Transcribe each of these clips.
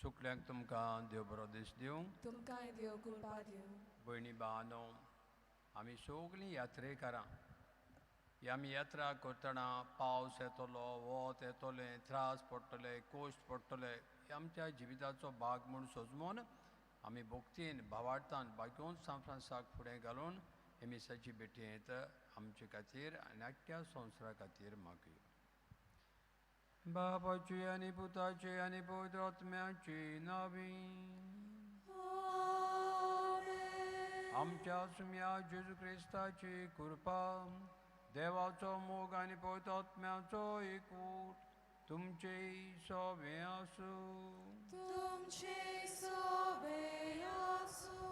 सगळ्यांक तुमकां देव बरो दीस दिवं. तुमकांय देव कृपा दिवं. भयणी भावांनो, आमी सगळीं यात्रेकारां ही आमी यात्रा करतना पावस येतलो, वत येतलें, त्रास पडटले, कोश्ट पडटले, हे आमच्या जिविताचो भाग म्हूण सजमून आमी भक्तीन भावार्थान भाग्योन सान फ्रांसाक फुडें घालून हे मिसाची भेटयेंत आमचे खातीर आनी आख्ख्या संवसारा खातीर मागुया. बापाची आनी पुताची आनी पवित्र आत्म्याची नांवी. आमच्या सुम्या जेजू क्रिस्ताची कृपा, देवाचो मोग आनी पवित्र आत्म्याचो एकूट तुमचे सोबे आसूं. तुमचे सोबे आसूं.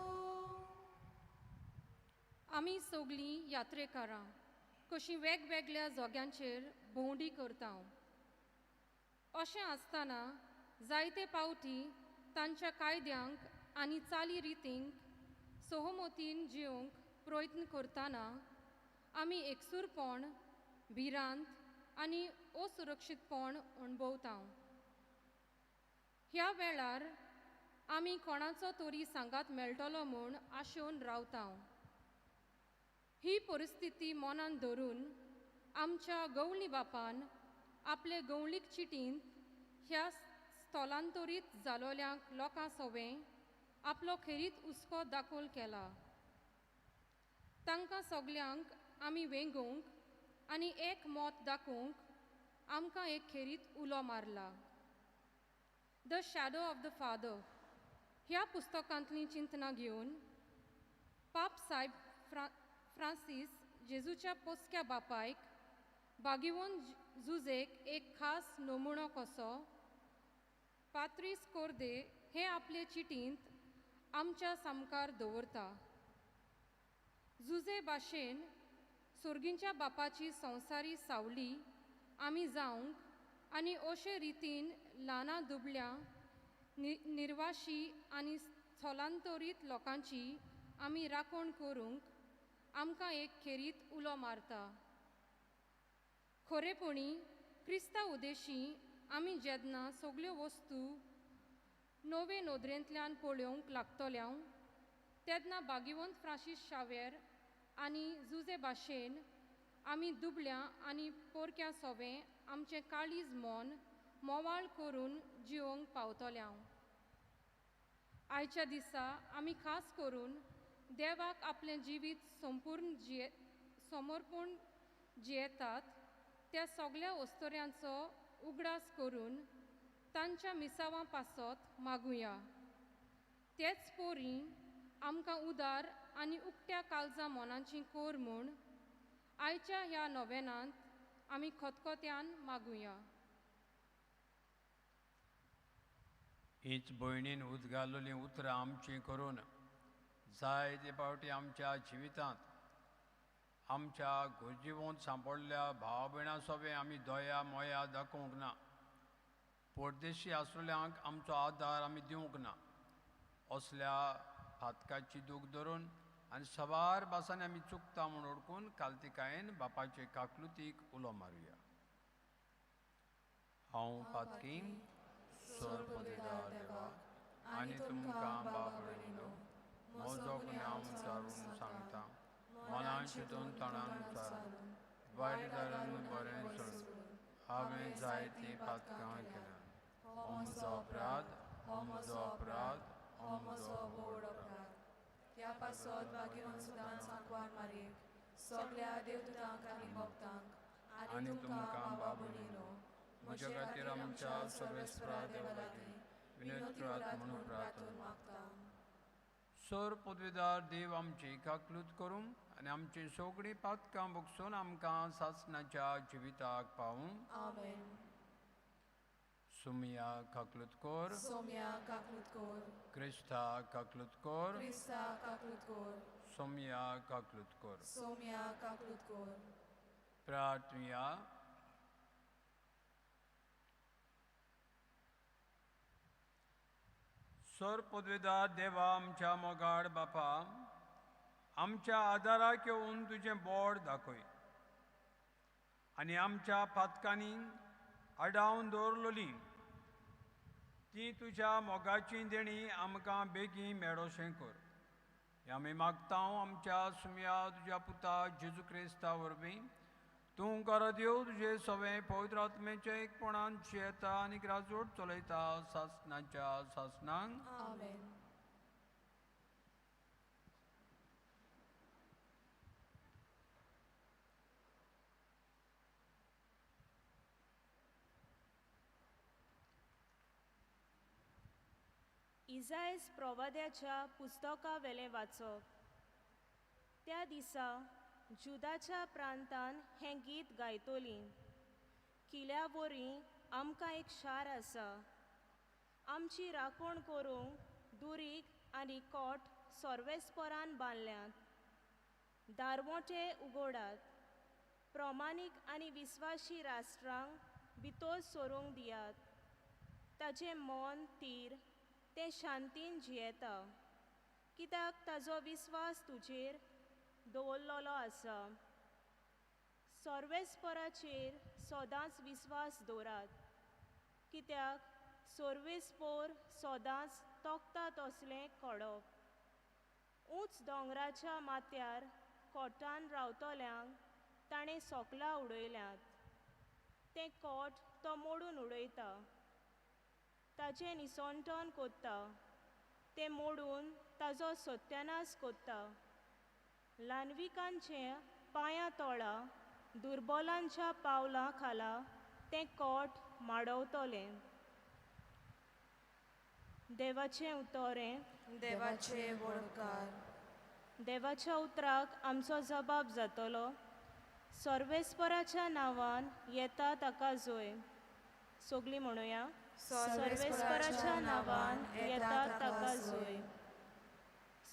आमी सगळीं यात्रेकारां कशीं वेगवेगळ्या जाग्यांचेर भोंवडी करता. अशें आसतना जायते पावटी तांच्या कायद्यांक आनी चाली रितींक सहमतीन जिवंक प्रयत्न करतना आमी एकसूरपण, भिरांत आनी असुरक्षीतपण अणभवता. ह्या वेळार आमी कोणाचो तरी सांगात मेळटलो म्हूण आशेन रावता. ही परिस्थिती मनान धरून आमच्या गवळी बापान आपले गवळीक चिटींत ह्या स्थलांतरीत जालोल्या लोकां सवें आपलो खेरीत हुस्को दाखोल केला. तांकां सगल्यांक आमी वेंगूंक आनी एक मोत दाखोवंक आमकां एक खेरीत उलो मारला. The shadow of the father ह्या पुस्तकांतलीं चिंतनां घेवन पाप सायब फ्रांसीस जेजूच्या पोसक्या बापायक बागिवोन जुजेक एक खास नमुनो कसो पात्रीस कोर्दे हे आपले चिटींत आमच्या सामकार दवरता. जुजे भाशेन सुर्गींच्या बापाची संवसारी सावली आमी जावंक आनी अशे रितीन ल्हाना दुबळ्या निर्वाशी आनी स्थलांतरीत लोकांची आमी राखण करूंक आमकां एक खेरीत उलो मारता. खरेपणी क्रिस्ता उदेशी आमी जेन्ना सगल्यो वस्तू नवे नदरेंतल्यान पळोवंक लागतल्या तेन्ना बागिवंत फ्रांसीस शावेर आनी जुजे भाशेन आमी दुबळ्या आनी पोरक्या सोबें आमचें काळीज मोन मोवाळ करून जिवंक पावतल्या. आयच्या दिसा आमी खास करून देवाक आपलें जिवीत समर्पण जियेतात त्या सगळ्या वस्तोऱ्यांचो उगडास करून तांच्या मिसावां पासत मागुया. तेच पोरी आमकां उदार आनी उक्त्या काळजा मोनाची कोर म्हूण आयच्या ह्या नोवेनांत आमी खतखत्यान मागुया. हीच भयणीन उदगाल्लोलीं उतरां आमचीं करून जायते फावटी आमच्या जिवितांत आमच्या घरजिवंत सांपडल्या भाव भयणां सोबें आमी दया मोया दाखोवंक ना. परदेशी आसलेल्यांक आमचो आदार आमी दिवंक ना. असल्या फातकाची दूख धरून आनी सवार भासांनी आमी चुकता म्हूण ओळखून काल्तिकायेन बापाचे काकलुतीक उलो मारुया. हांव पातकी सोरपदेदार देवाक आनी तुमकां बाब भयणीनो म्हजो गुन्यांव विचारून सांगता. मनान चिंतून तोंडान विचारून वायट दारान बरें सोडून हांवें जायतीं पातकां केल्यां. हो म्हजो अपराध, हो म्हजो अपराध, हो म्हजो व्हड अपराध. ह्या पासत बागिवंत सुदान सांकवार मारीक सगळ्या देवदूतांक आनी भक्तांक आनी तुमकां बाब भयणीनो म्हजे खातीर आमच्या सर्वेस्परा देवा लागीं विनोद करात म्हणून प्रार्थना मागता. सोर पदवीदार देव आमची काकलूत करूं आनी आमची सगळीं पातकां भोगसून आमकां सासणाच्या जिविताक पावूं. आमेन. सुमया काकलूत कोर. सोम्या काकलूत कोर. क्रिस्ता काकलूत कोर. क्रिस्ता काकलूत कोर. सोमया काकलूत कोर. सोम्या काकलूत कोर. प्रार्थना. सोर पदवीदार देवा आमच्या मोगाड बापा, आमच्या आदाराक येवन तुजें बोड दाखय आनी आमच्या पातकांनी आडावन दवरलोली ती तुज्या मोगाची देणी आमकां बेगीन मेळोशें कर. हे आमी मागता आमच्या सुम्या तुज्या पुता जेजू क्रिस्ता वरवीं. तूं कर देव तुजे सवें पवित्र आत्मेचे एकपणान येता आनी राजवट चलयता सासणाच्या सासणांक. आमेन. इजायस प्रवाद्याच्या पुस्तका वेलें वाचप. त्या दिसा जुदाच्या प्रांतान हें गीत गायतलीं. किल्या वरीं आमकां एक शार आसा. आमची राखण करूंक दुरीग आनी कोट सोर्वेस्परान बांदल्यात. दारवोटे उगडात. प्रमाणीक आनी विस्वाशी राष्ट्रांक भितर सोरूंक दियात. ताचें मन तीर तें शांतीन जियेता, कित्याक ताजो विस्वास तुजेर दवरलेलो आसा. सोर्वेस्पराचेर सदांच विस्वास दवरात, कित्याक सोर्वेस्पोर सदांच तोखता तसलें कडप. उंच दोंगराच्या माथ्यार कोटान रावतल्यांक ताणें सोकला उडयल्यात. तें कोट तो मोडून उडयता. ताचें निसंतण कोत्ता. तें मोडून ताजो सत्यानास कोत्ता. ल्हानविकांच्या पांयां तळा दुर्बलांच्या पावलां खाला तें कोट माडवतलें. देवाचें उतोरें. देवाचे वळकार. देवाच्या उतराक आमचो जबाब जातलो. सर्वेस्पराच्या नांवान येता ताका जोय. सोगलीं म्हणुया. सर्वेस्पराच्या नांवान येता ताका जोय.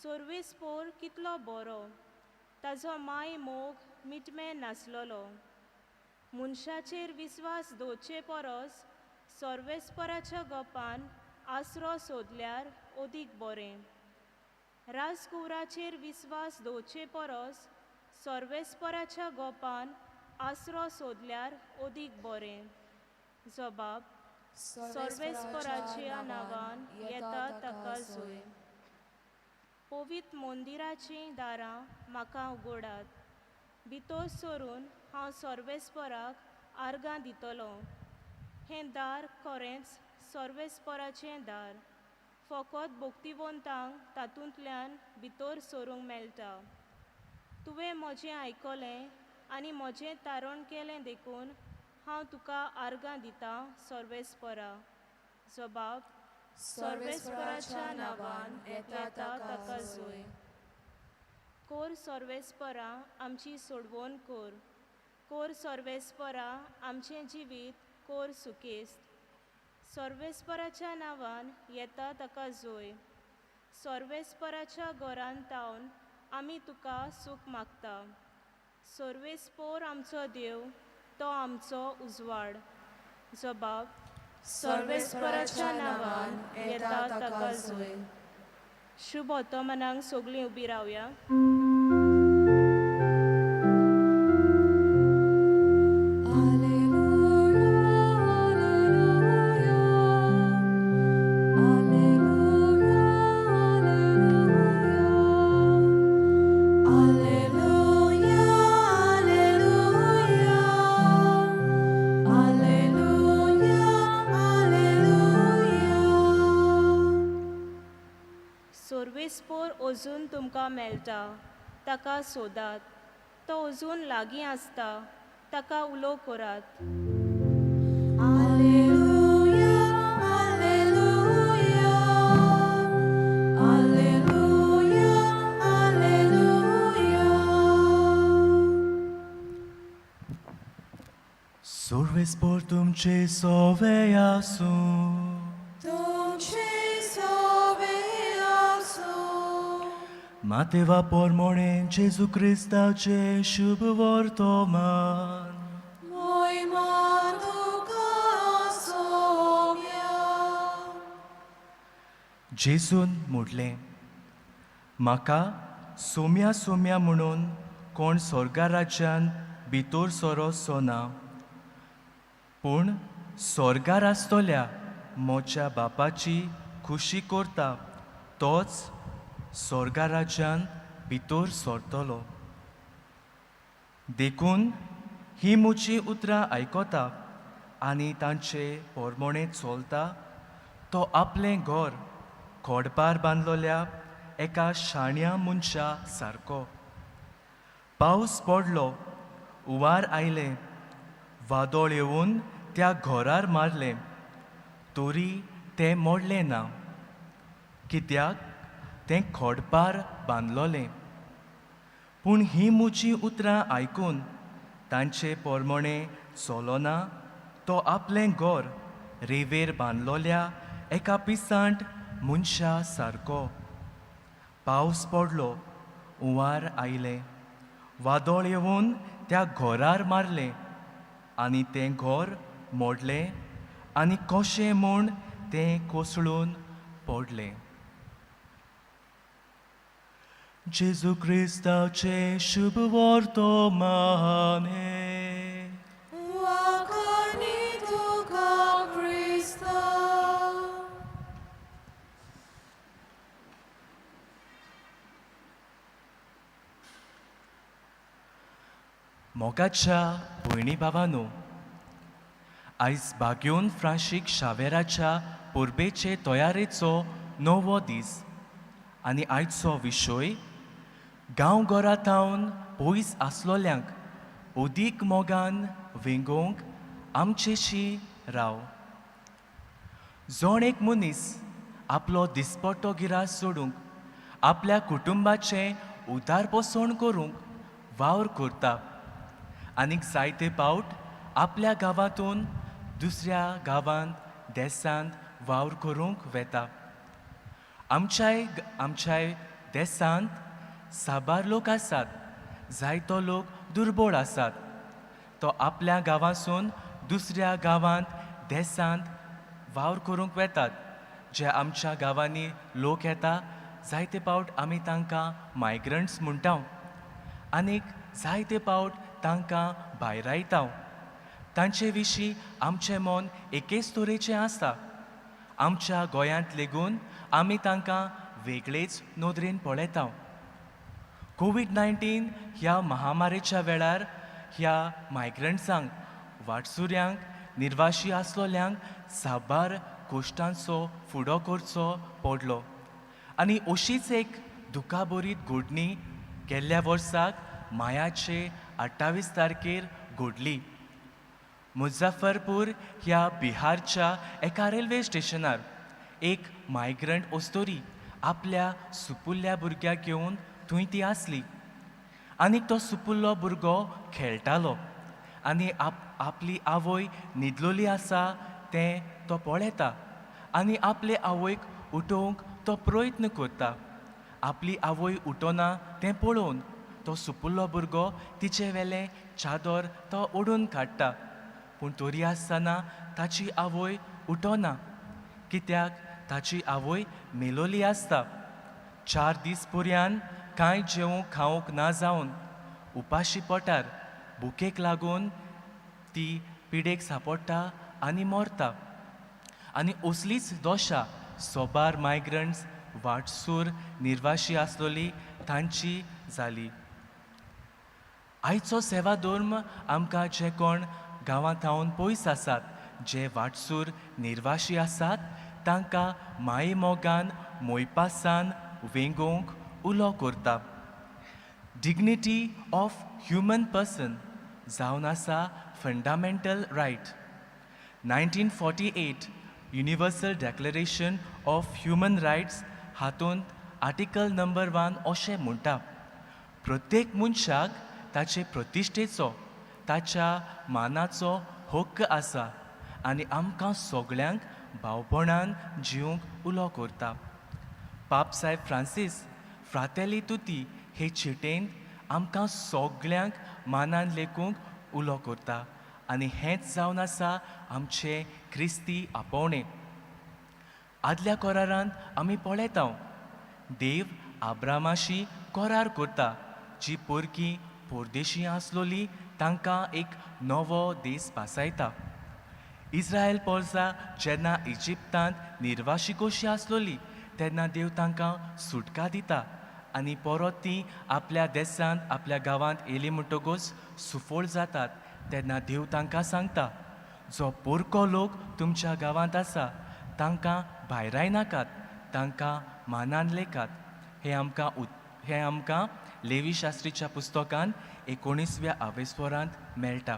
सर्वेस्पोर कितलो बरो. ताजो माय मोग मिटमे नासलोलो. मनशाचेर विस्वास दवरचे परस सर्वेस्पराच्या गपान आसरो सोदल्यार ओदीक बरें. राजकुवराचेर विस्वास दवरचे परस सर्वेस्पराच्या गोपान आसरो सोदल्यार ओदीक बरें. जबाब. सर्वेस्पराच्या नांवान येता ताका जोय. पवित्र मंदिराचीं दारां म्हाका उगडात. भितर सरून हांव सर्वेस्पराक आर्गां दितलो. हें दार खरेंच सर्वेस्पराचें दार. फकत भक्तिवंतांक तातूंतल्यान भितर सरूंक मेळटा. तुवें म्हजें आयकलें आनी म्हजें तारण केलें देखून हांव तुका आर्गां दितां सर्वेस्परा. जबाब. सर्वेस्पराच्या नांवान येता ताका जोय. कोर सर्वेस्परा आमची सोडवण कोर. कोर सर्वेस्परा आमचें जिवीत कोर सुकेस्त. सर्वेस्पराच्या नांवान येता ताका जोय. सर्वेस्पराच्या घरांत तावन आमी तुका सूख मागता. सर्वेस्पोर आमचो देव, तो आमचो उजवाड. जबाब. सर्वेस्पराच्या नांवान येता ताका जोय. शुभ वर्तमानांक सगळीं उबी रावया. सर्वेस्पोर अजून तुमकां मेळटा ताका सोदात. तो अजून लागीं आसता ताका उलो करात. सर्वेस्पोर तुमचे सोवे आसूं. Mateva pormone Gesù Cristace शुभ वर्तमान. जेसून म्हटलें, म्हाका सोम्या सोम्या म्हणून कोण स्वर्गा राज्यान भितर सरो सोना, पूण स्वर्गार आसतल्या म्हज्या बापाची खुशी करता तोच स्वर्गा राज्यान भितर सरतलो. देखून ही म्हजी उतरां आयकता आनी तांचे पोरमोणे चलता तो आपलें घर खोडपार बांदलोल्या एका शाण्या मनशा सारको. पावस पडलो, हुंवार आयलें, वादळ येवन त्या घरार मारलें, तरी तें मोडलें ना, कित्याक तें खोडपार बांदलोलें. पूण ही म्हजी उतरां आयकून तांचे पोरमोणे चलोना तो आपलें घर रेंवेर बांदलोल्या एका पिसांट मनशा सारको. पावस पडलो, हुंवार आयलें, वादळ येवन त्या घरार मारलें आनी तें घर मोडलें आनी कशें म्हूण तें कोसळून पडलें. जेजू क्रिस्ताचे शुभ वर्तमाने. Wakani tuka Krista. मोगाच्या भयणी भावांनो, आयज बागेवन फ्रांशीक शावेराच्या परबेचे तयारेचो नवो दीस आनी आयचो विशय गांवघरांतावन पयस आसलोल्यांक ओदीक मोगान वेंगोवंक आमचेशी राव. जोण एक मनीस आपलो दिसपट्टो गिरास सोडूंक आपल्या कुटुंबाचें उदारपोसण करूंक वावर करता आनीक जायते पावट आपल्या गांवांतून दुसऱ्या गांवांत देसांत वावर करूंक वेता. आमच्याय देसांत साबार लोक आसात, जायतो लोक दुर्बळ आसात. तो आपल्या गांवांसून दुसऱ्या गांवांत देसांत वावर करूंक वेतात. जे आमच्या गांवांनी लोक येता जायते पावट आमी तांकां मायग्रंट्स म्हणटा आनीक जायते पावट तांकां भायरायता. तांचे विशीं आमचें मन एकेच तरेचें आसता. आमच्या गोंयांत लेगून आमी तांकां वेगळेच नदरेन पळयता. कोविड-19 ह्या महामारेच्या वेळार ह्या मायग्रंट्सांक वाटसुऱ्यांक निर्वाशी आसलोल्यांक साबार कोश्टांचो फुडो करचो पडलो आनी अशीच एक दुखाबरीत घडणी गेल्ल्या वर्साक मायाचे 28 तारखेर घडली. मुझफ्फरपूर ह्या बिहारच्या एका रेल्वे स्टेशनार एक मायग्रंट ओस्तोरी आपल्या सुपुल्ल्या भुरग्याक घेवन थंय ती आसली आनीक तो सुपुल्लो भुरगो खेळटालो आनी आपली आवय न्हिदलोली आसा तें तो पळयता आनी आपले आवयक उठोवंक तो प्रयत्न करता. आपली आवय उठोना तें पळोवन तो सुपुल्लो भुरगो तिचे वेलें चादर तो ओडून काडटा. पूण तरी आसतना ताची आवय उठोना, कित्याक ताची आवय मेलोली आसता. 4 दीस पर्यान कांय जेवूंक खावंक ना जावन उपाशी पोटार भुकेक लागून ती पिडेक सांपडटा आनी मरता. आनी असलीच दोशा सोबार मायग्रंट्स वाटसूर निर्वाशी आसलोली तांची जाली. आयचो सेवा धर्म आमकां जे कोण गांवांतावन पयस आसात, जे वाटसूर निर्वाशी आसात, तांकां माये मोगान मोयपासान वेंगोवंक उलो करता. डिग्निटी ऑफ ह्युमन पर्सन जावन आसा fundamental right. 1948 universal declaration of human rights हातूंत आर्टिकल नंबर 1 अशें म्हणटा, प्रत्येक मनशाक ताचे प्रतिश्ठेचो ताच्या मानाचो हक्क आसा आनी आमकां सगळ्यांक भावपणान जिवंक उलो करता. पाप सायब फ्रांसीस फ्रातेली तुती हे चिटेन आमकां सगळ्यांक मानान लेखूंक उलो करता आनी हेंच जावन आसा आमचें क्रिस्ती आपोवणें. आदल्या करारांत आमी पळयता देव आब्रामाशी करार करता, जी पोरकी परदेशी आसलोली तांकां एक नवो देस पासयता. इस्रायल पोरसां जेन्ना इजिप्तांत निर्वाशी कशी आसलोली तेन्ना देव तांकां सुटका दिता आनी परत तीं आपल्या देशांत आपल्या गांवांत येयलीं म्हणटकूच सुफोळ जातात तेन्ना देव तांकां सांगता जो पोरको लोक तुमच्या गांवांत आसा तांकां भायराय नाकात तांकां मानान लेखात हें आमकां लेवी शास्त्रीच्या पुस्तकान 19व्या आवेस्वरांत मेळटा.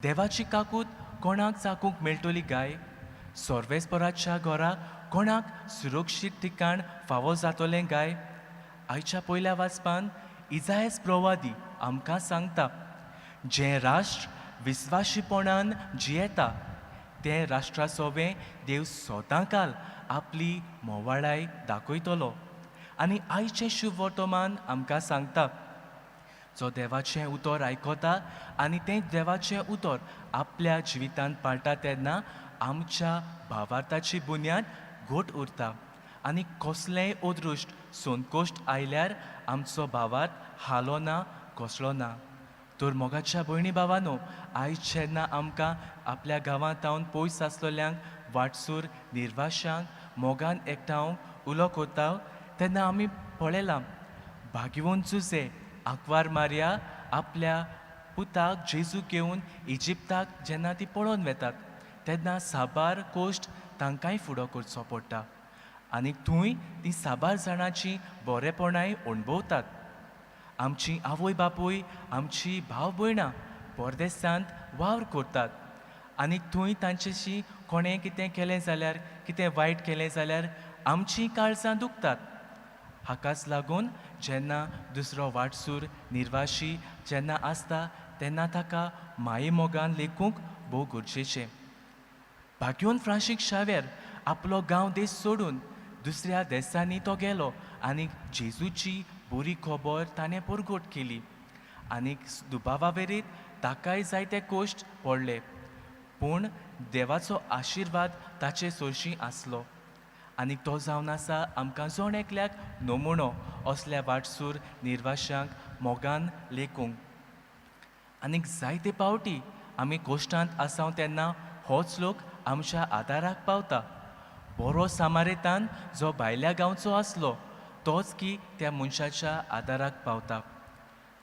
देवाची काकूट कोणाक चाकूंक मेळटली गाय? सोर्वेस्पराच्या घरा कोणाक सुरक्षीत ठिकाण फावो जातोलें गाय? आयच्या पयल्या वाचपान इजायस प्रवादी आमकां सांगता जें राष्ट्र विस्वाशीपणान जियेता तें राष्ट्रा सोबें देव सोदांकाल आपली मोवाळाय दाखयतलो. आनी आयचें शुभ वर्तमान आमकां सांगता जो देवाचें उतर आयकता आनी तें देवाचें उतर आपल्या जिवितांत पाळटा तेन्ना आमच्या भावार्थाची बुन्याद घट उरता आनी कसलेंय अदृश्ट संकोश्ट आयल्यार आमचो भावार्थ हालो ना कसलो ना. तर मोगाच्या भयणी भावांनो आयज जेन्ना आमकां आपल्या गांवांत पयस आसलेल्यांक वाटसूर निर्वाशांक मोगान एकठांव उलो करता तेन्ना आमी पळयलां भाग्यवन जुजे आंकवार मारया आपल्या पुताक जेजू घेवन इजिप्ताक जेन्ना ती पळोवन वेतात तेन्ना साबार कोश्ट तांकांय फुडो करचो पडटा आनी थंय ती साबार जाणांची बरेपणाय अणभवतात. आमची आवय बापूय आमची भाव भयणां परदेसांत वावर करतात आनी थंय तांचेशी कोणें कितें केलें जाल्यार कितें वायट केलें जाल्यार आमचीं काळजां दुखतात. हाकाच लागून जेन्ना दुसरो वाटसूर निर्वाशी जेन्ना आसता तेन्ना ताका माये मोगान लेखूंक भोव गरजेचें. भाग्यवन फ्रांसीक शावेर आपलो गांव देश सोडून दुसऱ्या देशांनी तो गेलो आनी जेजूची बरी खबर ताणें परगट केली आनीक दुबावावेरीत ताकाय जायते कोश्ट पडले पूण देवाचो आशिर्वाद ताचे चडशी आसलो आनीक तो जावन आसा आमकां जण एकल्याक नमुनो असल्या वाटसूर निर्वाशांक मोगान लेखूंक. आनीक जायते पावटी आमी कोश्टांत आसाव तेन्ना होच लोक आमच्या आदाराक पावता. बरो सामारेतान जो भायल्या गांवचो आसलो तोच की त्या मनशाच्या आदाराक पावता.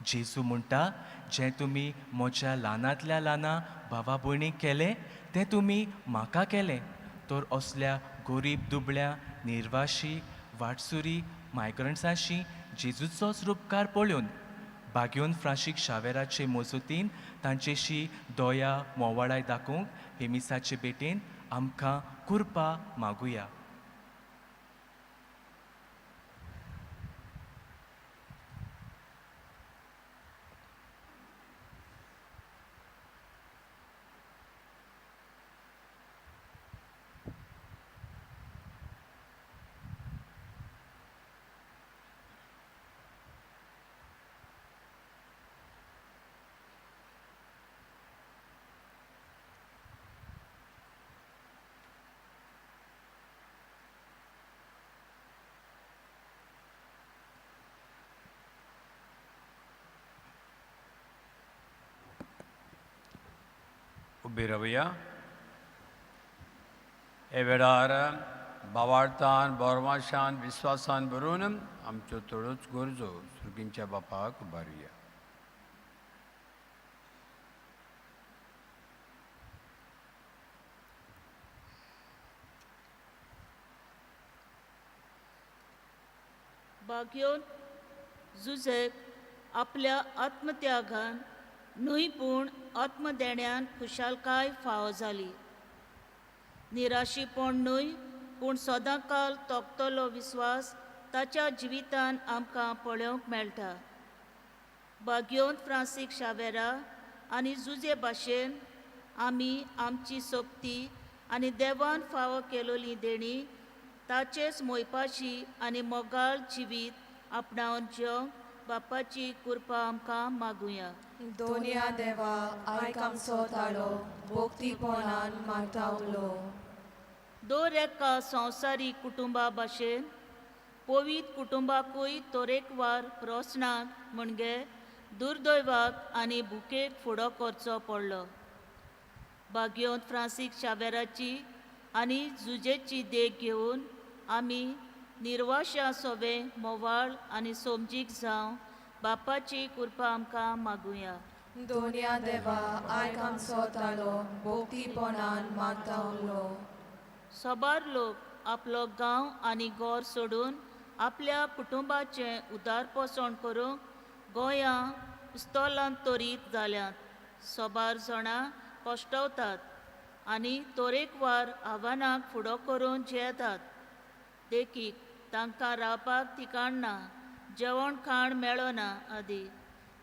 जेजू म्हणटा जें तुमी म्हज्या ल्हानांतल्या ल्हाना भावा भयणीक केलें तें तुमी म्हाका केलें. तर असल्या गरीब दुबळ्या निर्वाशी वाटसुरी मायग्रंट्सांशी जेजूचोच रूपकार पळोवन भाग्यवन फ्रांसीक शावेराचे मजतीन तांचेशी दया मोवाळाय दाखोवंक हे मिसाचे भेटेन आमकां कृपा मागुया. उबे रावया. हे वेळार भावार्थान बोरमाशान विस्वासान भरून आमच्यो थोड्योच गरजो सुर्गींच्या बापाक उबारुया. भाग्योन जुजेक आपल्या आत्मत्यागान न्हय पूण आत्मदेण्यान खुशालकाय फावो जाली. निराशीपण न्हय पूण सदांकाल तोखतलो विस्वास ताच्या जिवितान आमकां पळोवंक मेळटा. भाग्योन फ्रांसीक शावेरा आनी जुजे भाशेन आमी आमची सोबती आनी देवान फावो केलोली देणी ताचेच मोयपाची आनी मोगाळ जिवीत आपणावन जेवंक बापाची कृपा आमकां मागुया. दोनिया देवा आयक आमचो ताळो भोक्तीपणान मागता उलो. दर एका संवसारी कुटुंबा भाशेन पवित कुटुंबाकूय तरेकवार रोसणाक म्हणजे दुर्दैवाक आनी भुकेक फुडो करचो पडलो. बागयोन फ्रांसीस शावेराची आनी जुजेची देख घेवन आमी निर्वाशा सोबे मोवाळ आनी सोमजीक जावं बापाची कृपा आमकां मागुया. दोनिया देवा आयक आमचो ताळो भोक्तीपणान मागता उलो. सोबार लोक आपलो गांव आनी गोर सोडून आपल्या कुटुंबाचें उदारपोसण करूंक गोंयां इस्तोलांतरीत जाल्यात. सोबार जाणां कोश्टवतात आनी तरेकवार आव्हानांक फुडो करून जेतात. देखीक तांकां रावपाक ठिकाण ना, जेवण खाण मेळना आदी.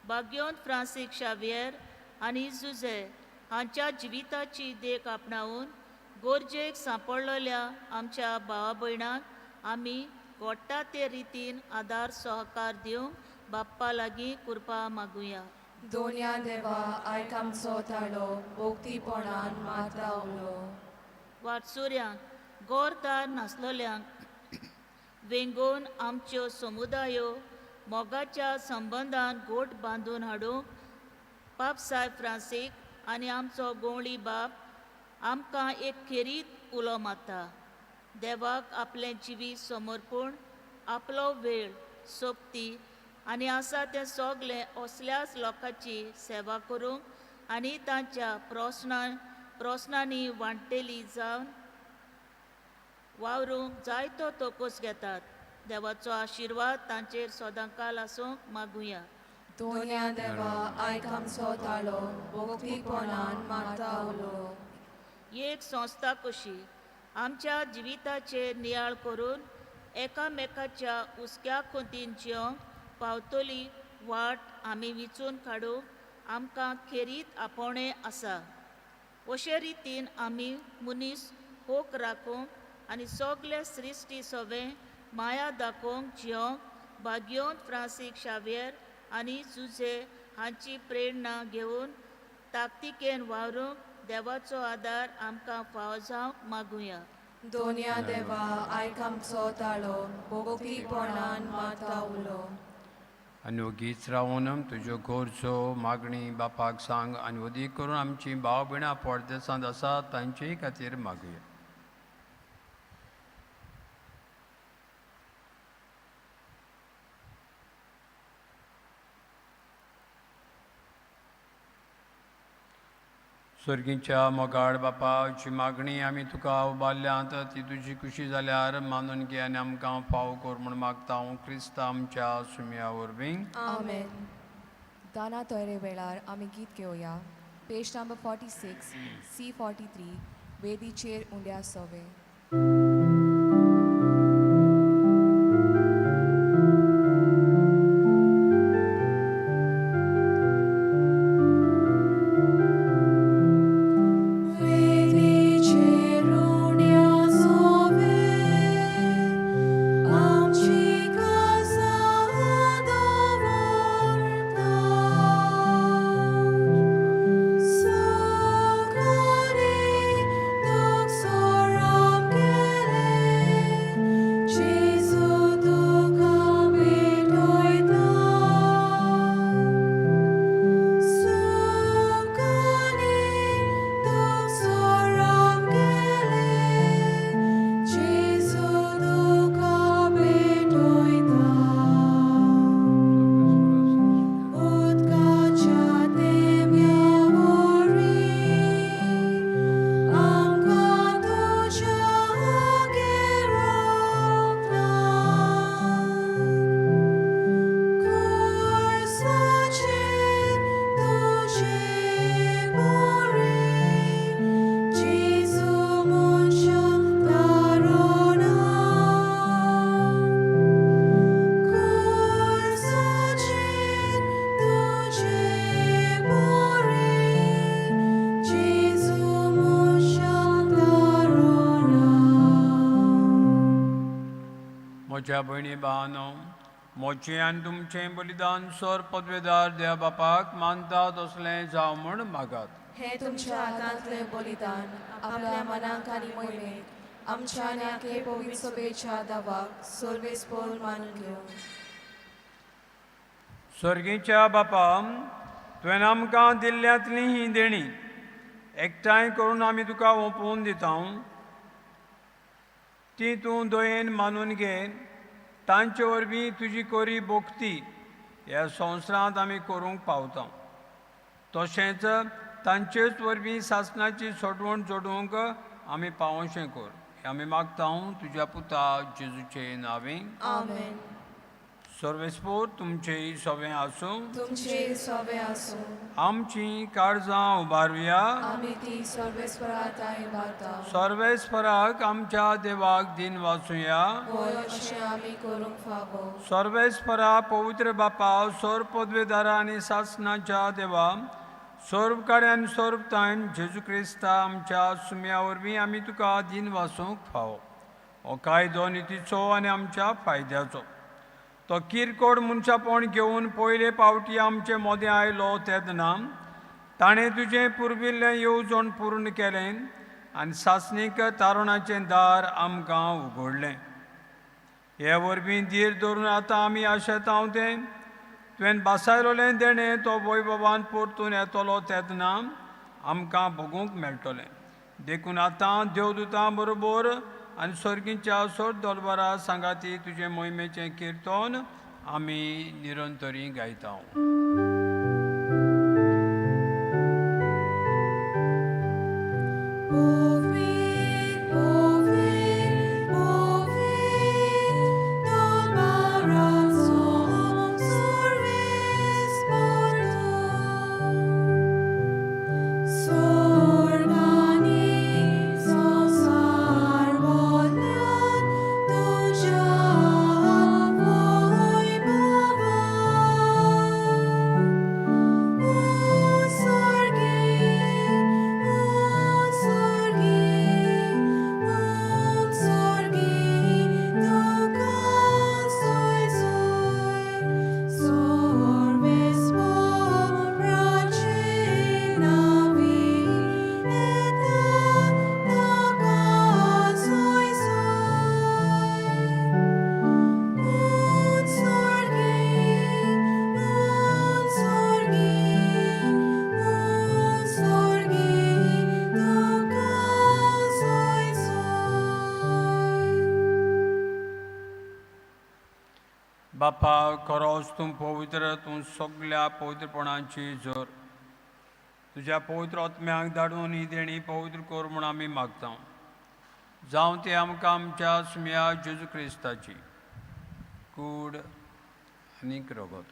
बागयोन फ्रांसीस शावियर आनी जुजे हांच्या जिविताची देख आपणावून गोरजेक सांपडलेल्या आमच्या भावा भयणांक आमी घोडटा ते रितीन आदार सहकार दिवंक बाप्पा लागीं कृपा मागुया. दोनिया देवा आयक आमचो ताळो भोक्तीपणान मागता उलो. वाटसुऱ्यांक गोरदार नासलेल्यांक वेंगोवन आमच्यो समुदायो मोगाच्या संबंदान गोट बांदून हाडूंक पापसाहेब फ्रांसीस आनी आमचो गोवळी बाप आमकां एक खेरीत उलो मारता. देवाक आपलें जिवी समर्पण, आपलो वेळ, सोबती आनी आसा तें सगलें असल्याच लोकांची सेवा करूंक आनी तांच्या प्रोसनांनी वांटेली जावन वावरूंक जायतो तोकूस घेतात. देवाचो आशिर्वाद तांचेर सदांकाल आसूंक मागुया. दोनिया देवा आयक आमचो ताळो भोक्तीपणान मागता उलो. एक संस्था कशी आमच्या जिविताचेर नियाळ करून एकामेकाच्या उस्क्या खोंतीन जिवंक पावतली वाट आमी विचून काडूंक आमकां खेरीत आपोवणें आसा. अशे रितीन आमी मनीस होक राखूंक आनी सगले सृश्टी सोबे माया दाखोवंक जिवंक बागयोन फ्रांसीस शावियर आनी जुजे हांची प्रेरणा घेवन ताकतिकेन वावरूंक देवाचो आदार आमकां फावो जावंक मागुया. दोनिया देवा आयक आमचो ताळो भोक्तीपणान मागता उलो. आनी ओगीच रावून तुज्यो गोरचो मागणी बापाक सांग आनी ओदीक करून आमची भाव भयणां पडदेसांत आसात तांचे खातीर मागुया. स्वर्गीच्या मोगाळ बापाची मागणी आमी तुका उबारल्यांत ती तुजी खुशी जाल्यार मानून घे आनी आमकां फाव कर म्हूण मागता हांव क्रिस्ता आमच्या सुमया वरवीं. आमेन. गाना तोयरे वेळार आमी गीत घेवया. पेज नंबर 46 C43 वेदीचेर उंड्या सोवे. म्हज्या भयणी भावांनो, मोचें आनी तुमचें बलिदान सोर पदवेदार देवा बापाक मानता तसलें जावं म्हूण मागात. हे तुमच्या हातांतलें बलिदान आपल्या मनाक आनी मोहिमेक आमच्या आनी पवित्र सभेच्या दावाक सर्वेस पोल मानून घेवन. स्वर्गीच्या बापा, तुवें आमकां दिल्ल्यांतली ही देणी एकठांय करून आमी तुका ओपोवन दिता ती तूं दयेन मानून घे तांचे वरवीं तुजी कोरी भोक्ती ह्या संवसारांत आमी करूंक पावता तशेंच तांचेच वरवीं सासणाची सोडवण जोडूंक आमी पावोशें कर हें आमी मागता तुज्या पुता जेजूचे नांवें आमेन. सर्वेस्पोर तुमचे सवें आसूं तुमचे सवे आसूं आमची काळजां उबारुया आमी ती सर्वेस्पराताय इबारता सर्वेस्पराक आमच्या देवाक दिन वाचुया होय अशें आमी करूंक फावो सर्वेस्परा पवित्र बापा सोर पदवेदारा आनी सासणाच्या देवा सोर्बकाडे आनी सोर्बतायन जेजू क्रिस्ता आमच्या सुम्या वरवीं आमी तुका दिन वाचूंक फावो हो कायदो नितीचो आनी आमच्या फायद्याचो तो किरकोड मनशापण घेवन पयले पावटी आमचे मोदें आयलो तेदना ताणें तुजें पुर्विल्लें येवजण पूर्ण केलें आनी सासणीक तारुणाचें दार आमकां उगडलें हे वरवीं धीर धरून आतां आमी आशेतांव तें तुवें बासायलोलें देणें तो वैभवान परतून येतलो तेदना आमकां भोगूंक मेळटलें देखून आतां देवदूतां बरोबर आनी सर्गीच्या सोड दोलबारा सांगाती तुजे मोहिमेचें किर्तन आमी निरंतरी गायता बापा खरोच तूं पवित्र तूं सगळ्या पवित्रपणाची जोर तुज्या पवित्र आत्म्याक धाडून ही देणी पवित्र कर म्हूण आमी मागता जावं ते आमकां आमच्या सुम्या जेजू क्रिस्ताची कूड आनीक रगत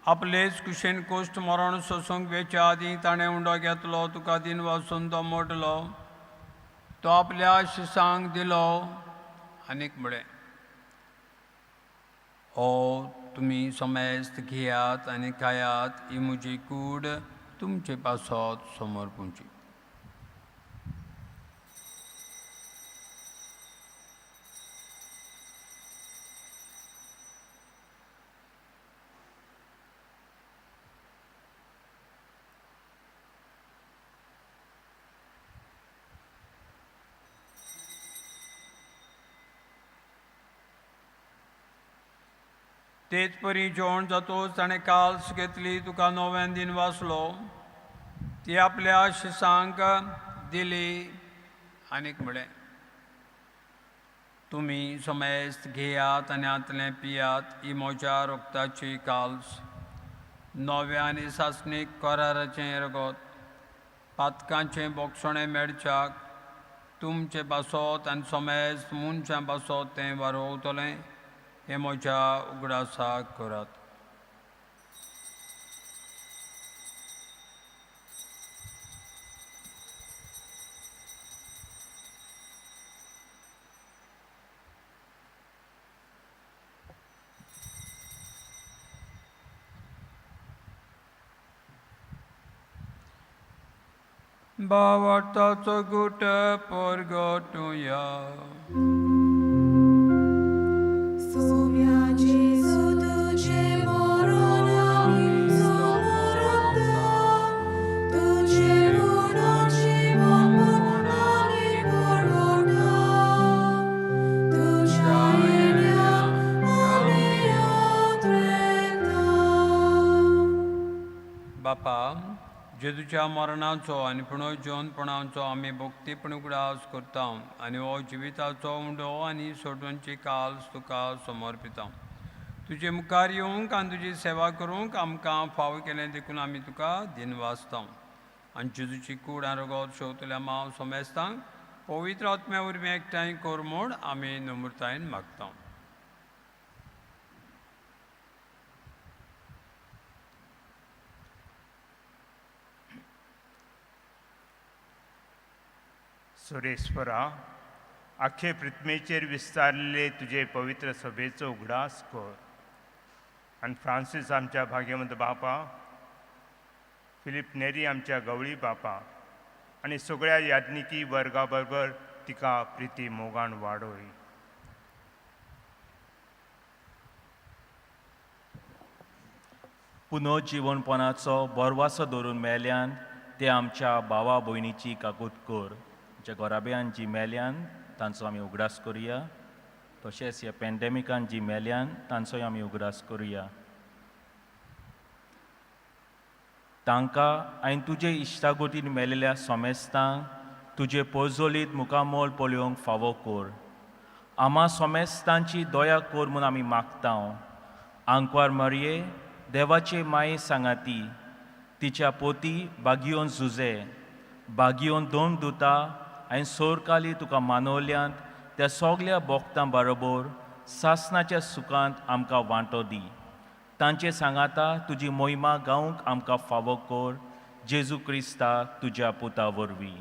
आपलेच कुशेन कोश्ट मरण सोसूंक वेच्या आदीं ताणें उंडो घेतलो तुका दिन वाचून तो मोडलो तो आपल्या शिसांक दिलो आनीक म्हळें हो तुमी समेस्त घेयात आनी खायात ही म्हजी कूड तुमचे पासत समर्पूंची तेच परी जेवण जातोच ताणें काल्स घेतली तुका नव्यान दिन वाचलो ती आपल्या शिसांक दिली आनीक म्हळें तुमी समेस्त घेयात आनी आतलें पियात ही म्हज्या रोगताची काल्स नव्या आनी सासणीक कराराचें रगत पातकांचें बोगसणें मेळच्याक तुमचें बासोत आनी समेस्त मनशां बासोत तें वारोवतलें हे म्हज्या उगडासाक करात भावार्थाचो गुट परगटुया जेजूच्या मरणाचो आनी पुनर्जीवनपणाचो आमी भक्तीपण उगडास करता आनी हो जिविताचो उंडो आनी सोडूनची काल तुका समर्पिता. तुजे मुखार येवंक आनी तुजी सेवा करूंक आमकां फाव केलें देखून आमी तुका दिनवासता. आनी जेजूची कूड आनी रगत शेवतल्या मांव सोमेस्तांक पवित्र आत्म्या वरवीं एकठांय कर म्हूण आमी नम्रतायेन मागता. सुरेश्वरा, आख्खे पृथ्वीचेर विस्तारलेले तुजे पवित्र सभेचो उगडास कर आनी फ्रांसीस आमच्या भाग्यवंत बापा, फिलीप नेरी आमच्या गवळी बापा आनी सगळ्या याज्ञिकी वर्गा बरोबर तिका प्रिती मोगान वाडोय. पुनर्जीवनपणाचो बरवासो धरून मेल्यान ते आमच्या भावा भयणीची काकूट कर. आमच्या घोराब्यान जी मेल्यान तांचो आमी उगडास करुया. तशेंच ह्या पॅन्डेमिकान जी मेल्यान तांचोय आमी उगडास करुया. तांकां आनी तुजे इश्टागोतीन मेलेल्या सोमेस्तांक तुजे पोजोलीत मुखामोल पळोवंक फावो कर. आमा सोमेस्तांची दया कर म्हूण आमी मागता. आंकवार मरये, देवाचे माये सांगाती, तिच्या पोती बागियोन झुजे, बागियोन दोन दुता आनी सोरकाली तुका मानवल्यांत त्या सगल्या भोगतां बरोबर सासणाच्या सुखांत आमकां वांटो दी. तांचे सांगाता तुजी मोहिमा गावंक आमकां फावो कर. जेजू क्रिस्ता तुज्या पुता वरवीं.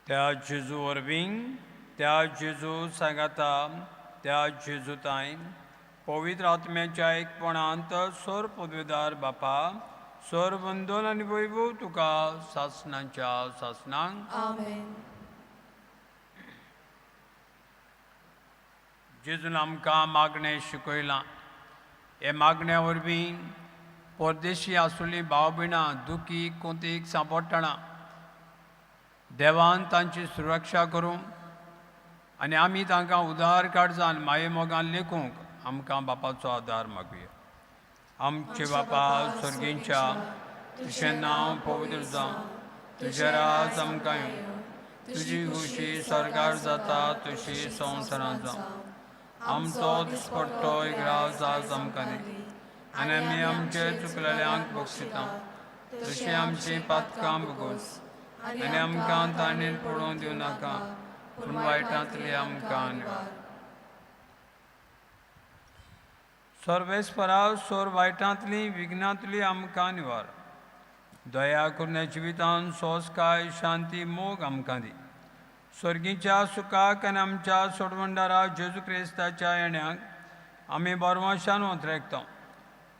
त्या जेजू वरवीं, त्या जेजू सांगाता, त्या जेजू ताईन पवित्र आत्म्याच्या एकपणांत सोर पदवीदार बापा, सोर वंदन आनी वैभव तुका सासणांच्या सासणांक. आमेन. जेजून आमकां मागणें शिकयलां. हे मागण्या वरवीं परदेशी आसुल्लीं भाव भयणां दुखी कोंतीक सांपडटना देवान तांची सुरक्षा करूं आनी आमी तांकां उदार काळजान माये मोगान लेखूंक आमकां बापाचो आदार मागुया. आमचे बापा स्वर्गींच्या, तुजें नांव पवित्र जावं, तुजें राज आमकां येवं, तुजी खुशी स्वर्गार जाता तशी संवसारांत जावं. आमचो दिसपट्टो एक राज आज आमकां दी आनी आमी आमचे चुकलेल्यांक बक्षिता तशी आमची पातकां भोगोस आनी आमकां ताणेन पडोवंक दिवं नाका पूण वायटांतली आमकां निवार. सर्वेस्परा सोर वायटांतली विघ्नांतली आमकां निवार. दया करून जिवितांत सोसकाय शांती मोग आमकां दी. स्वर्गीच्या सुखाक आनी आमच्या सोडवंडारा जेजू क्रिस्ताच्या येण्याक आमी बरवाशान वतरेकता.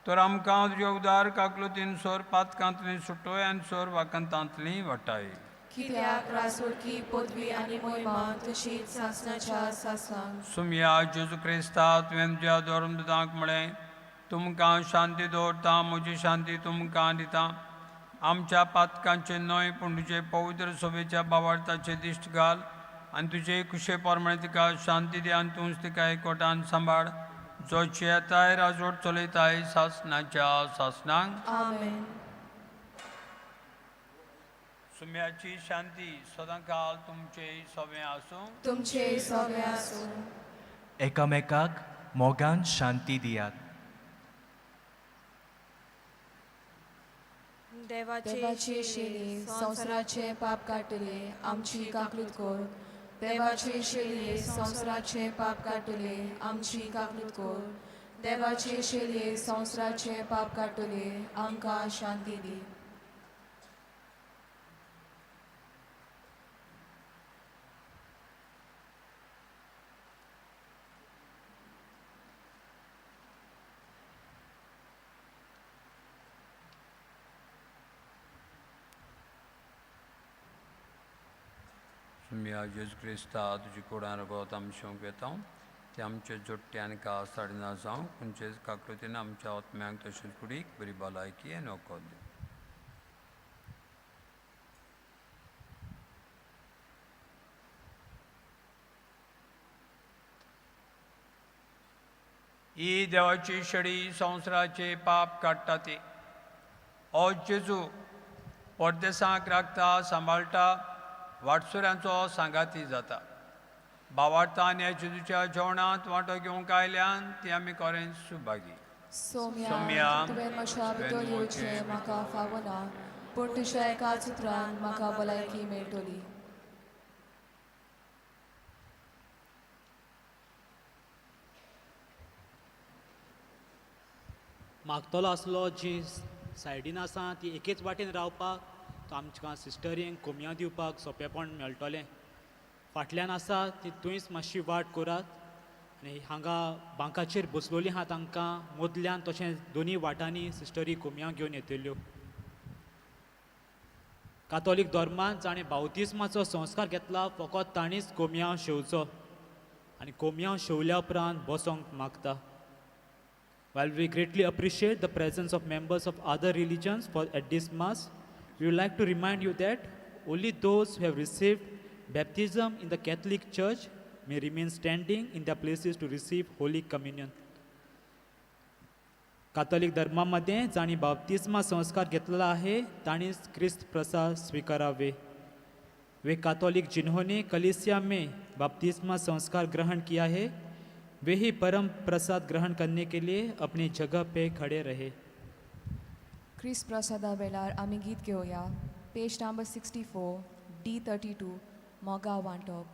तर आमकां तुज्या उदार काकलुतीन सोर पातकांतली सुटोय आनी सोर वाकंतांतली वटाय. कित्याक रासोडकी पदवी आनी मोहिमा तशीच सासणाच्या सासणांक. सुमया जेजू क्रिस्ता तुवें तुज्या धर्मदूतांक म्हळें, तुमकां शांती दवरता, म्हजी शांती तुमकां दिता. आमच्या पातकांचे न्हय पूण तुजे पवित्र सभेच्या बाबार्थाचे दिश्ट घाल आनी तुजे कुशे प्रमाणे तिका शांती दी आनी तूंच तिका एकवटान सांबाळ. जो येताय राजवट चलयताय सासणाच्या सासणांक. आमेन. सुम्याची शांती सदां काल तुमचे सगळे आसूं. तुमचे सगळे आसूं. एकामेकाक मोगान शांती दियात. देवाचे शेळी संवसाराचे पाप काटले आमची काकलूत कर. देवाचे शेळये संवसाराचे पाप काटले आमची काकलूत कर. देवाचे शेळये संवसाराचे पाप काटले आमकां शांती दी. सुम्या जेजू क्रिस्ता तुजी कोडान रगत आमच्यांक येता ते आमचे जोडट्यान का साडना जावं खंयचे काकलुतीन आमच्या आत्म्यांक तशेंच कुडीक बरी भलायकी आनी वखद दी. ही देवाची शडी संवसाराचे पाप काडटा ती. हो जेजू परदेसांक राखता सांबाळटा वाटसुऱ्यांचो सांगाती जाता. भावार्थान ह्या जेजूच्या जेवणांत वांटो घेवंक आयल्यान ती आमी खरेंच सुभागी. सोम्या तुवें म्हज्या भितर येवचें म्हाका फावना, पूण तुज्या एकाच उतरान म्हाका भलायकी मेळटली. मागतलो आसलो जी सायडीन आसा ती एकेच वाटेन रावपाक तो आमकां सिस्टरींक कोमया दिवपाक सोंपेपण मेळटलें. फाटल्यान आसा ती थंयच मातशी वाट करात आनी हांगा बांकाचेर बसलोली आहा तांकां मदल्यान तशेंच दोनी वाटांनी सिस्टरी कोमया घेवन येतल्यो. कातोलीक धर्मान जाणें बावतिस्माचो संस्कार घेतला फकत ताणीच कोमया शेवचो आनी कोमया शेवल्या उपरांत बसोंक मागता. While we greatly appreciate the presence of members of other religions at this Mass, we would like to remind you that only those who have received baptism in the Catholic Church may remain standing in their places to receive Holy Communion. कातोलिक धर्मामध्ये जाणी बाप्तिस्मा संस्कार घेतलेला आहे ताणीच ख्रिस्त प्रसाद स्वीकारावे. वे कातोलिक जिन्होंने कलीसिया में बाप्तिस्मा संस्कार ग्रहण किया है वे ही परम प्रसाद ग्रहण करने के लिए अपनी जगह पे खड़े रहे. क्रिस्त प्रसादा वेळार आमी गीत घेवया. पेज नंबर 64 D32 मोगा वांटप.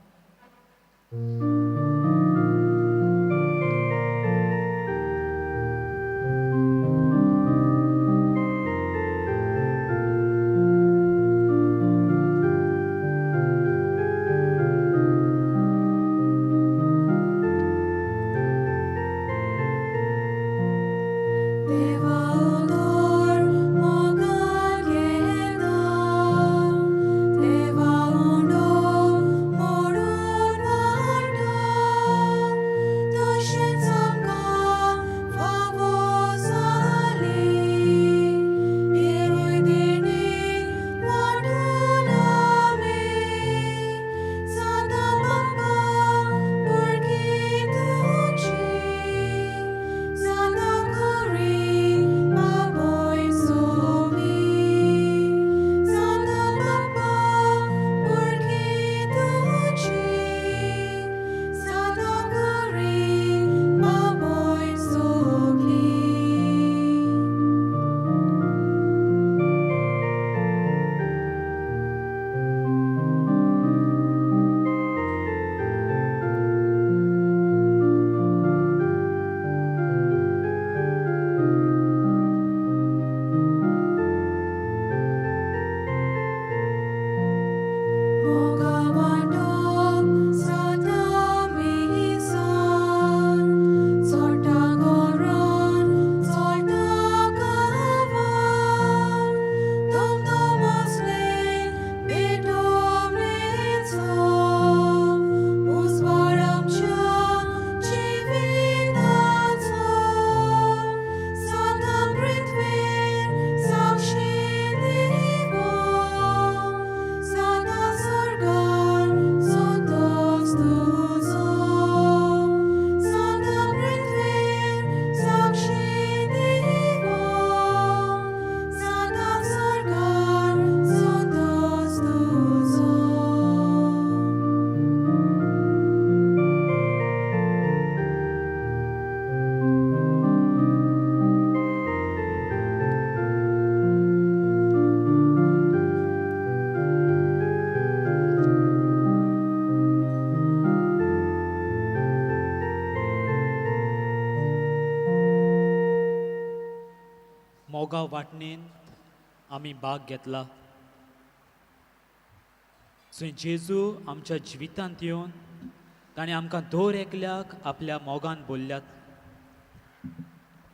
मोगा वाटणेंत आमी भाग घेतला. जंय जेजू आमच्या जिवितांत येवन ताणें आमकां दर एकल्याक आपल्या मोगान बोल्ल्यात.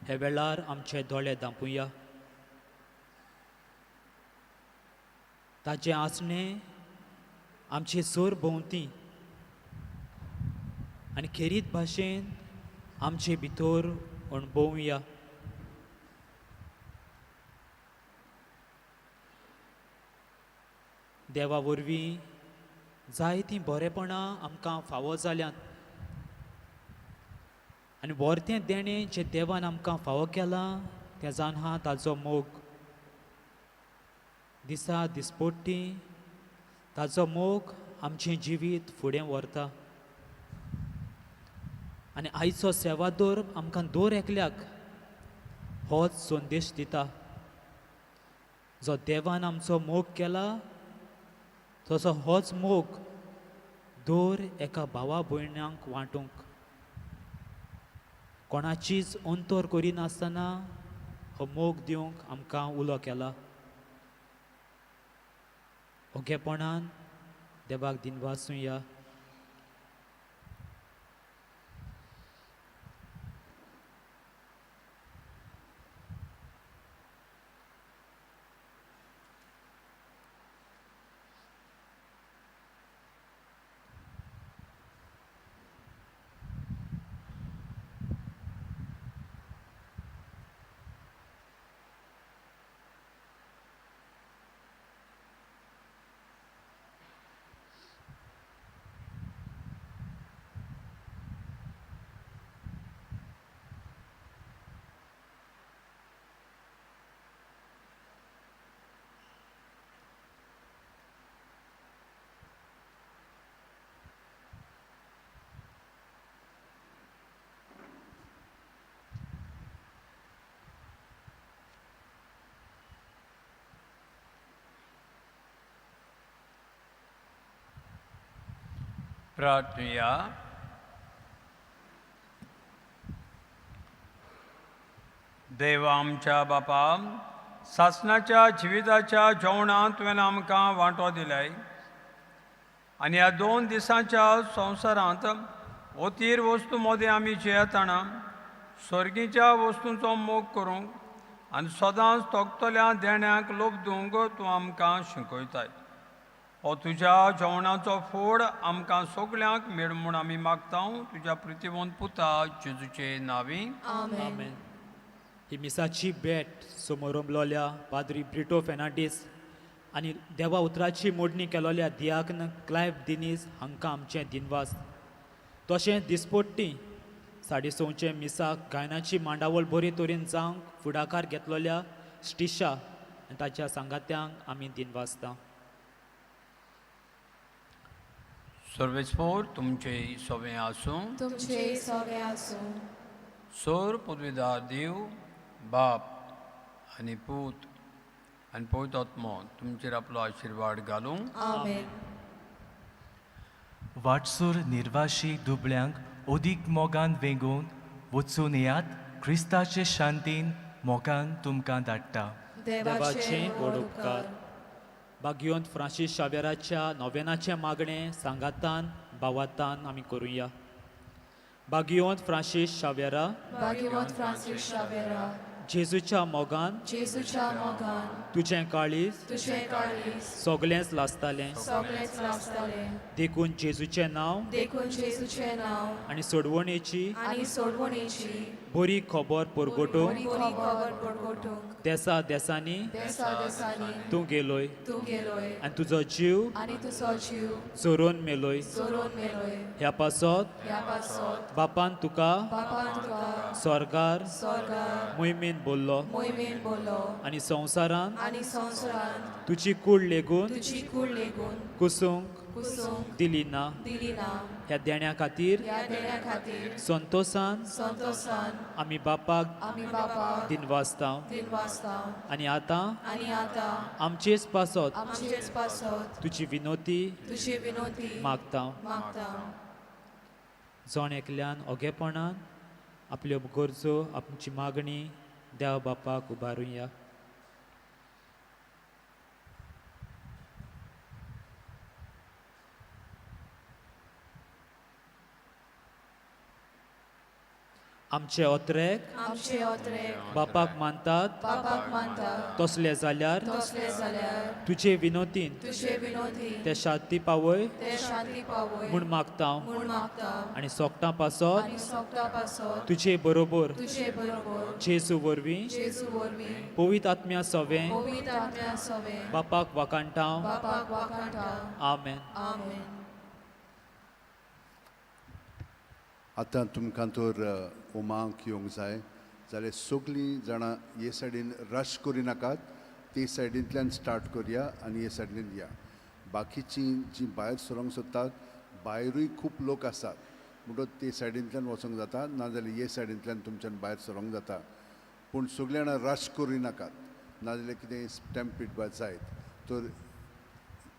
हे वेळार आमचे दोळे धांपुया. ताचें आसणें आमचे सोर भोंवती आनी खेरीत भाशेन आमचे भितर अणभवुया. देवा वरवीं जायतीं बरेपणां आमकां फावो जाल्यांत आनी व्हरतें देणें जें देवान आमकां फावो केलां तें जावन आहा ताचो मोग. दिसा दिसपट्टी ताचो मोग आमचें जिवीत फुडें व्हरता. आनी आयचो सेवादोर आमकां दर एकल्याक होच संदेश दिता. जो देवान आमचो मोग केला तसो होच मोग दर एका भावा भयणांक वांटूंक. कोणाचीच अंतर करिनासतना हो मोग दिवंक आमकां उलो केला. ओगेपणान देवाक दिनवासूया. प्रार्थूया. देव आमच्या बापा, सासणाच्या जिविताच्या जेवणात तुवें आमकां वांटो दिलाय आनी ह्या 2 दिसांच्या संवसारांत ओतीर वस्तू मोदी आमी जेयताना स्वर्गीच्या वस्तूंचो मोग करूंक आनी सदांच तोगतल्या देण्याक लोबदूंक तूं आमकां शिकयताय. हो तुज्या जेवणाचो फोड आमकां सगल्यांक मेळ म्हूण आमी मागता तुज्या प्रितीवंत पुता जेजूचे नांवी. आमेन. ही मिसाची भेट समोर रमलोल्या पाद्री ब्रिटो फेर्नांडीस आनी देवा उतराची मोडणी केलोल्या दियाकन क्लायव दिनीस हांकां आमचें दिनवास. तशेंच दिसपट्टी 9:30 मिसाक गायनाची मांडावळ बरे तरेन जावंक फुडाकार घेतलोल्या स्टिशा आनी ताच्या सांगात्यांक आमी दिनवासता. सर्वेस्पोर तुमचे सोबे आसूं. तुमचे सगळे आसूं. सोर पदवीदार देव बाप आनी पूत आनी पवित्र आत्मो तुमचेर आपलो आशिर्वाद घालूं. आमेन. वाटसूर निर्वाशी दुबळ्यांक ओदीक मोगान वेंगून वचून येयात. क्रिस्ताचे शांतीन मोगान तुमकां धाडटा. देवाचें व्हड उपकार. भाग्यवंत फ्रांसीस शावेराच्या नोवेनाचें मागणें सांगातान भावातान आमी करुया. भाग्यवंत फ्रांसीस शावेरा, भाग्यवंत फ्रांसीस शावेरा, जेजूच्या मोगान जेजूच्या मोगान तुजें काळीज तुजें काळीज सगळेंच लासतालें. सगळेंच लासतालें. देखून जेजूचें नांव देखून जेजूचें नांव आनी सोडवणेची आनी सोडवणेची बरी खबर परगटूंक बरी खबर परगटूंक देसा देसांनी देसा देसांनी तूं गेलोय तूं गेलोय आनी तुजो जीव आनी तुजो जीव चोरून मेलोय. चोरून मेलोय. ह्या पासत ह्या पासत बापान तुका बापान तुका स्वर्गार स्वर्गार मोहिमेन बोल्लो मोहिमेन बोलो आनी संवसारान आनी संवसारान तुजी कूड लेगून तुजी कूड लेगून कुसूंक कुसूंक दिली ना. दिली ना. ह्या देण्या खातीर ह्या देण्या खातीर संतोषान संतोषान आमी बापाक आमी बापाक दिनवासता. दिनवासता. आनी आतां आनी आतां आमचेच पासत आमचेच पासत तुजी विनोती तुजी विनोती मागता. मागता. जण एकल्यान ओगेपणान आपल्यो गरजो आमची मागणी देव बापाक उबारुया. आमचे ओत्रेक आमचे ओत्रेक बापाक मानतात बापाक मानतात तसले जाल्यार तसले जाल्यार तुजे विनोतीन तुजे विनोती ते शांती पावय ते शांती पावय म्हूण मागता. म्हूण मागता. आनी सोगटां पासत आनी सोगता पासत तुजे बरोबर तुजे बरोबर जेजू वरवीं जेजू वरवीं पवित्र आत्म्या सवें पवित्र आत्म्या सवें बापाक वाकाणटाव. आतां तुमकां तर ओमांक येवंक जाय जाल्यार सगळीं जाणां हे सायडीन रश करिनाकात, ते सायडींतल्यान स्टार्ट करया आनी हे सायडीन या. बाकीचीं जीं भायर सरोंक सोदतात, भायरूय खूब लोक आसात, म्हणटच ते सायडींतल्यान वचोंक जाता, नाजाल्यार हे सायडींतल्यान तुमच्यान भायर सरोंक जाता. पूण सगळीं जाणां रश करिनाकात, नाजाल्यार कितें स्टॅम्पीड बा जायत तर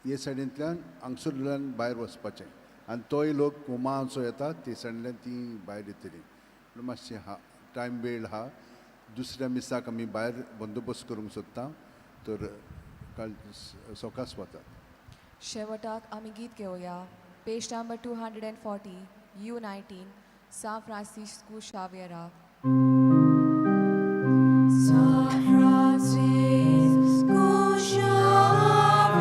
हे सायडींतल्यान हांगसरल्यान भायर वचपाचें आनी तोय लोक ओमांचो येता ते सायडींतल्यान ती भायर येतली. मातशें टायम वेळ आहा. दुसऱ्या मिसाक आमी भायर बंदोबस्त करूंक सोदता तर सवकास वतात. शेवटाक आमी गीत घेवया. Page number 240, U19, San Francisco Xaviera. San Francisco Xaviera,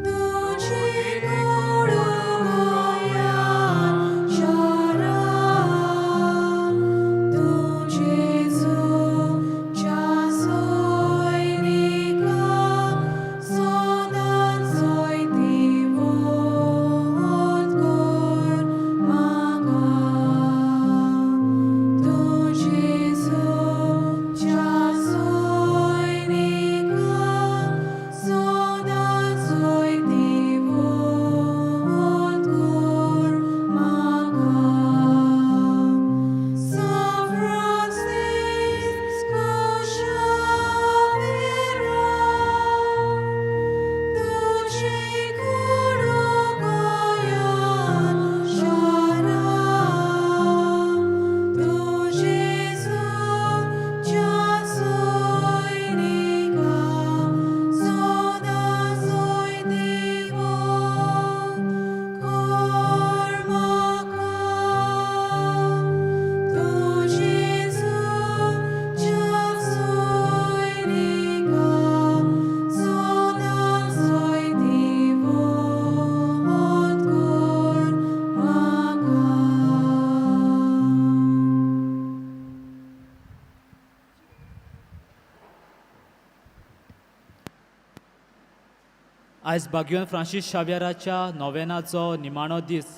तुझी गोडवाया शारा, तुझे जुच्या सोयनिका, सोदान सोयती वोत कोर म्हाका. तुझे जुच्या सोयनिका, सोदान सोयती वोत कोर म्हाका. San Francisco Xaviera, तुझी गोडवाया शारा, तुझे जुच्या सोयनिका, सोदान सोयती वोत कोर म्हाका. तुझे जुच्या सोयनिका, सोदान सोयती वोत कोर म्हाका. आयज भाग्यवान फ्रांसीस शावेराच्या नोवेनाचो निमाणो दीस.